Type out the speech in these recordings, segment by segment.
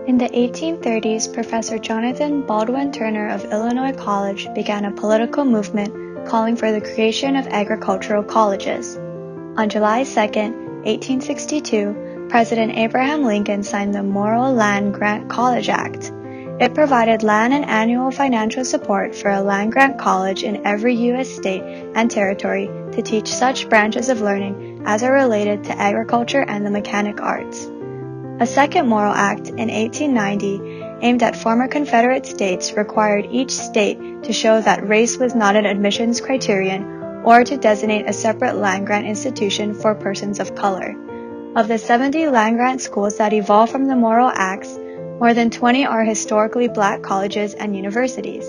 In the 1830s, Professor Jonathan Baldwin Turner of Illinois College began a political movement calling for the creation of agricultural colleges. On July 2, 1862, President Abraham Lincoln signed the Morrill Land Grant College Act. It provided land and annual financial support for a land-grant college in every U.S. state and territory to teach such branches of learning as are related to agriculture and the mechanic arts. A second Morrill Act in 1890, aimed at former Confederate states, required each state to show that race was not an admissions criterion or to designate a separate land-grant institution for persons of color. Of the 70 land-grant schools that evolved from the Morrill Acts, more than 20 are historically black colleges and universities.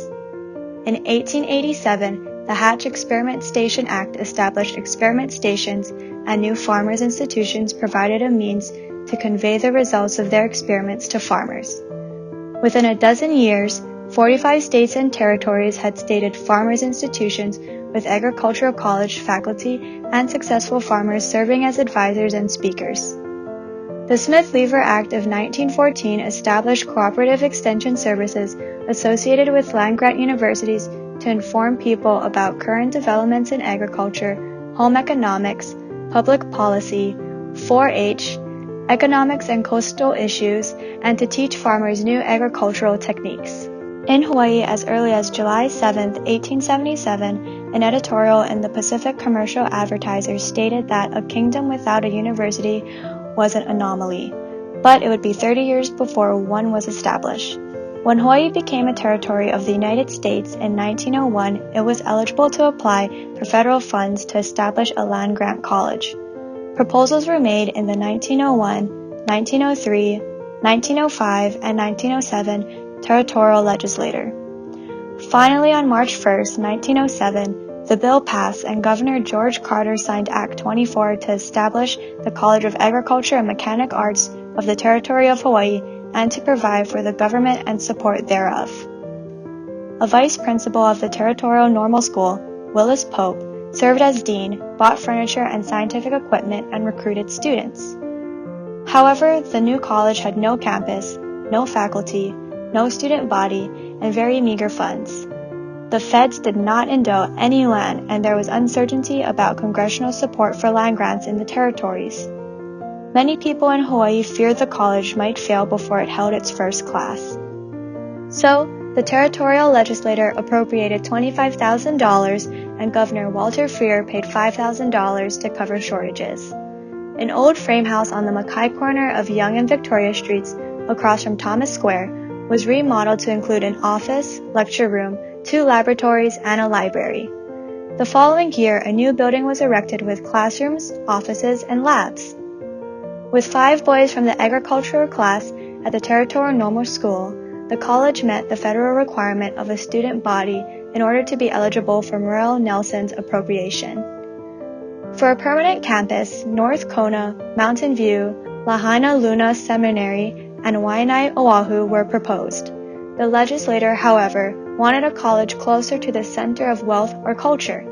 In 1887, the Hatch Experiment Station Act established experiment stations, and new farmers' institutions provided a means to convey the results of their experiments to farmers. Within a dozen years, 45 states and territories had stated farmers' institutions with agricultural college faculty and successful farmers serving as advisors and speakers. The Smith-Lever Act of 1914 established cooperative extension services associated with land-grant universities to inform people about current developments in agriculture, home economics, public policy, 4-H, economics and coastal issues, and to teach farmers new agricultural techniques. In Hawaii, as early as July 7, 1877, an editorial in the Pacific Commercial Advertiser stated that a kingdom without a university was an anomaly, but it would be 30 years before one was established. When Hawaii became a territory of the United States in 1901, it was eligible to apply for federal funds to establish a land-grant college. Proposals were made in the 1901, 1903, 1905, and 1907 territorial legislature. Finally, on March 1, 1907, the bill passed and Governor George Carter signed Act 24 to establish the College of Agriculture and Mechanic Arts of the Territory of Hawaii and to provide for the government and support thereof. A vice principal of the Territorial Normal School, Willis Pope, served as dean, bought furniture and scientific equipment, and recruited students. However, the new college had no campus, no faculty, no student body, and very meager funds. The feds did not endow any land, and there was uncertainty about congressional support for land grants in the territories. Many people in Hawaii feared the college might fail before it held its first class. So, the territorial legislature appropriated $25,000, and Governor Walter Freer paid $5,000 to cover shortages. An old frame house on the Mackay corner of Yonge and Victoria Streets, across from Thomas Square, was remodeled to include an office, lecture room, 2 laboratories, and a library. The following year, a new building was erected with classrooms, offices, and labs. With 5 boys from the agricultural class at the Territorial Normal School, the college met the federal requirement of a student body in order to be eligible for Muriel Nelson's appropriation. For a permanent campus, North Kona, Mountain View, Lahaina Luna Seminary, and Waianae Oahu were proposed. The legislature, however, wanted a college closer to the center of wealth or culture.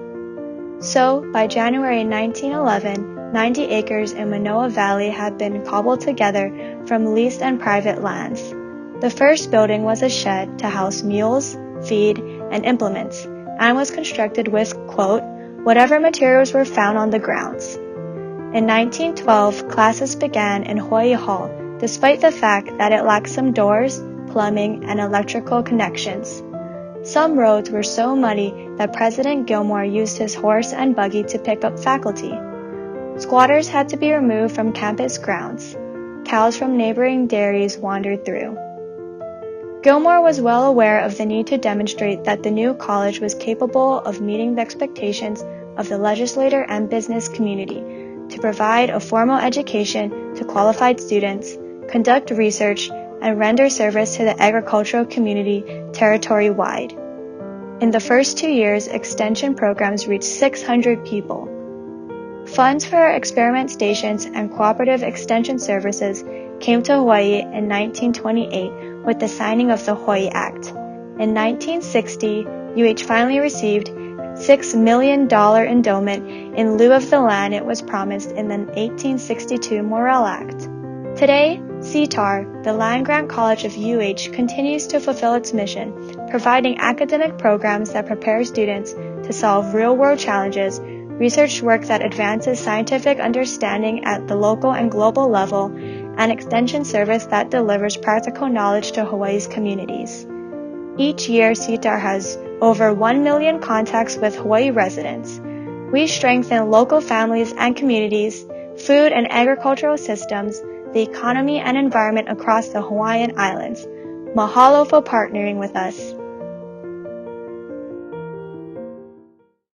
So, by January 1911, 90 acres in Manoa Valley had been cobbled together from leased and private lands. The first building was a shed to house mules, feed, and implements, and was constructed with, quote, whatever materials were found on the grounds. In 1912, classes began in Hawaii Hall, despite the fact that it lacked some doors, plumbing, and electrical connections. Some roads were so muddy that President Gilmore used his horse and buggy to pick up faculty. Squatters had to be removed from campus grounds. Cows from neighboring dairies wandered through. Gilmore was well aware of the need to demonstrate that the new college was capable of meeting the expectations of the legislature and business community, to provide a formal education to qualified students, conduct research, and render service to the agricultural community territory-wide. In the first 2 years, extension programs reached 600 people. Funds for experiment stations and cooperative extension services came to Hawaii in 1928 with the signing of the Hawaii Act. In 1960, UH finally received $6 million endowment in lieu of the land it was promised in the 1862 Morrill Act. Today, CTAR, the land-grant college of UH, continues to fulfill its mission, providing academic programs that prepare students to solve real-world challenges, research work that advances scientific understanding at the local and global level, and extension service that delivers practical knowledge to Hawaii's communities. Each year, CTAR has over 1 million contacts with Hawaii residents. We strengthen local families and communities, food and agricultural systems, the economy and environment across the Hawaiian Islands. Mahalo for partnering with us.